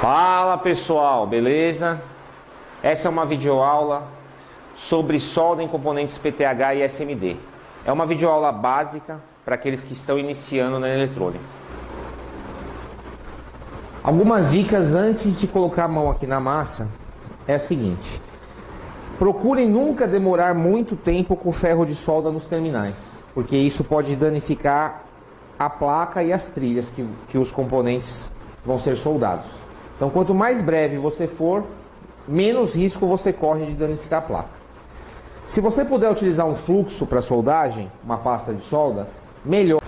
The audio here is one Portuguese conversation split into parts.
Fala pessoal, beleza? Essa é uma videoaula sobre solda em componentes PTH e SMD. É uma videoaula básica para aqueles que estão iniciando na eletrônica. Algumas dicas antes de colocar a mão aqui na massa é a seguinte: procurem nunca demorar muito tempo com ferro de solda nos terminais, porque isso pode danificar a placa e as trilhas que os componentes vão ser soldados. Então, quanto mais breve você for, menos risco você corre de danificar a placa. Se você puder utilizar um fluxo para soldagem, uma pasta de solda, melhor.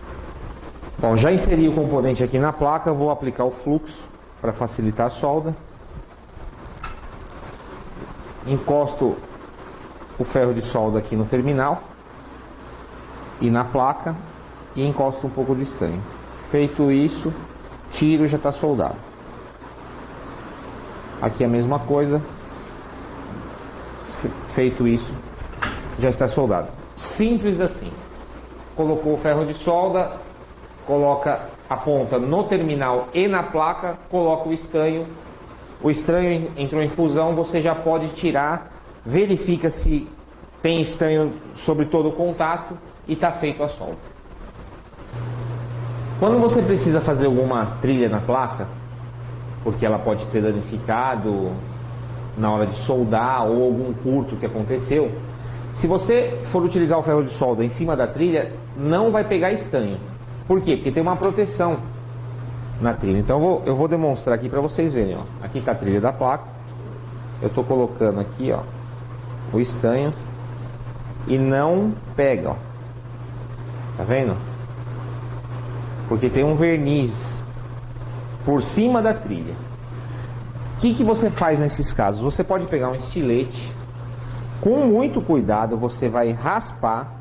Bom, já inseri o componente aqui na placa, vou aplicar o fluxo para facilitar a solda. Encosto o ferro de solda aqui no terminal e na placa e encosto um pouco de estanho. Feito isso, tiro e já está soldado. Aqui a mesma coisa. Feito isso, já está soldado. Simples assim. Colocou o ferro de solda, coloca a ponta no terminal e na placa, coloca o estanho. O estanho entrou em fusão, você já pode tirar, verifica se tem estanho sobre todo o contato e está feito a solda. Quando você precisa fazer alguma trilha na placa, porque ela pode ter danificado na hora de soldar ou algum curto que aconteceu, se você for utilizar o ferro de solda em cima da trilha, não vai pegar estanho. Por quê? Porque tem uma proteção na trilha. Então eu vou demonstrar aqui para vocês verem. Ó. Aqui está a trilha da placa. Eu estou colocando aqui, ó, o estanho e não pega. Ó. Tá vendo? Porque tem um verniz por cima da trilha. O que você faz nesses casos? Você pode pegar um estilete, com muito cuidado você vai raspar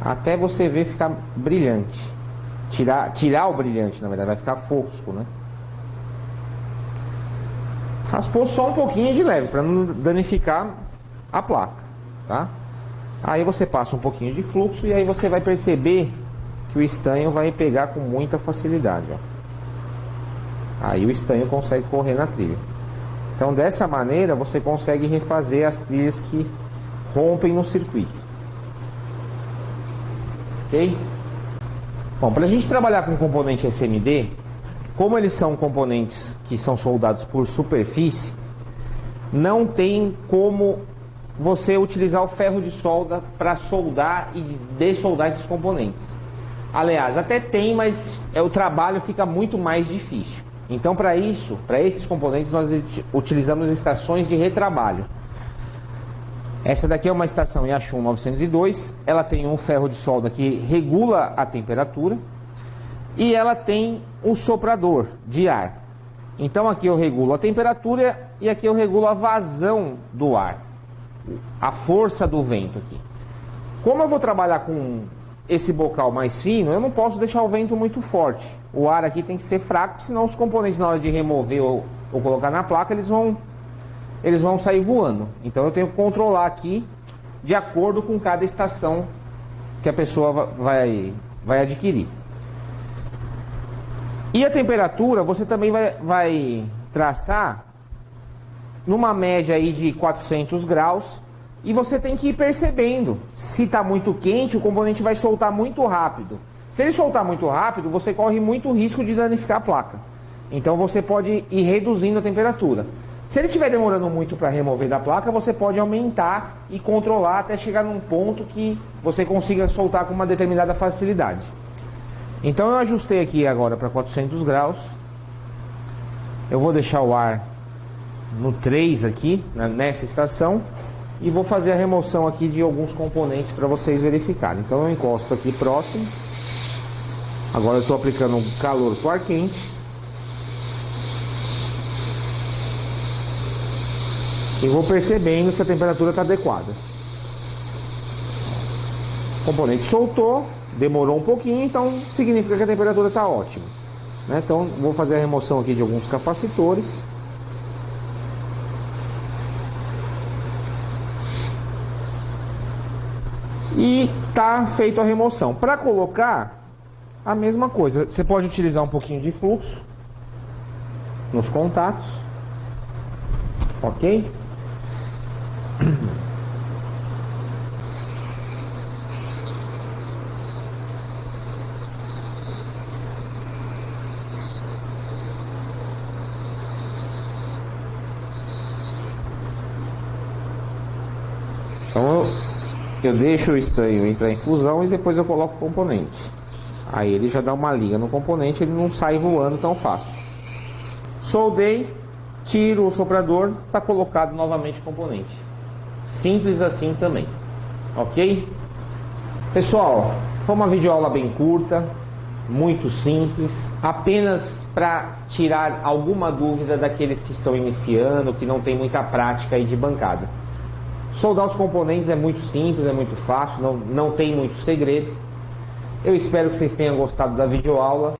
até você ver ficar brilhante. Tirar o brilhante, na verdade, vai ficar fosco, né? Raspou só um pouquinho de leve, para não danificar a placa, tá? Aí você passa um pouquinho de fluxo e aí você vai perceber que o estanho vai pegar com muita facilidade, ó. Aí o estanho consegue correr na trilha. Então dessa maneira você consegue refazer as trilhas que rompem no circuito. Ok? Bom, para a gente trabalhar com componente SMD, como eles são componentes que são soldados por superfície, não tem como você utilizar o ferro de solda para soldar e dessoldar esses componentes. Aliás, até tem, mas o trabalho fica muito mais difícil. Então, para isso, para esses componentes, nós utilizamos estações de retrabalho. Essa daqui é uma estação Yachun 902. Ela tem um ferro de solda que regula a temperatura e ela tem um soprador de ar. Então, aqui eu regulo a temperatura e aqui eu regulo a vazão do ar, a força do vento aqui. Como eu vou trabalhar com esse bocal mais fino, eu não posso deixar o vento muito forte. O ar aqui tem que ser fraco, senão os componentes na hora de remover ou colocar na placa, eles vão sair voando. Então eu tenho que controlar aqui de acordo com cada estação que a pessoa vai adquirir. E a temperatura você também vai traçar numa média aí de 400 graus. E você tem que ir percebendo. Se está muito quente, o componente vai soltar muito rápido. Se ele soltar muito rápido, você corre muito risco de danificar a placa. Então você pode ir reduzindo a temperatura. Se ele estiver demorando muito para remover da placa, você pode aumentar e controlar até chegar num ponto que você consiga soltar com uma determinada facilidade. Então eu ajustei aqui agora para 400 graus. Eu vou deixar o ar no 3 aqui, nessa estação. E vou fazer a remoção aqui de alguns componentes para vocês verificarem. Então eu encosto aqui próximo. Agora eu estou aplicando um calor com ar quente. E vou percebendo se a temperatura está adequada. O componente soltou, demorou um pouquinho, então significa que a temperatura está ótima, né? Então vou fazer a remoção aqui de alguns capacitores. E tá feito a remoção. Para colocar, a mesma coisa. Você pode utilizar um pouquinho de fluxo nos contatos, ok? Então eu deixo o estanho entrar em fusão e depois eu coloco o componente. Aí ele já dá uma liga no componente, ele não sai voando tão fácil. Soldei, tiro o soprador, está colocado novamente o componente. Simples assim também, ok? Pessoal, foi uma videoaula bem curta, muito simples, apenas para tirar alguma dúvida daqueles que estão iniciando, que não tem muita prática aí de bancada. Soldar os componentes é muito simples, é muito fácil, não tem muito segredo. Eu espero que vocês tenham gostado da videoaula.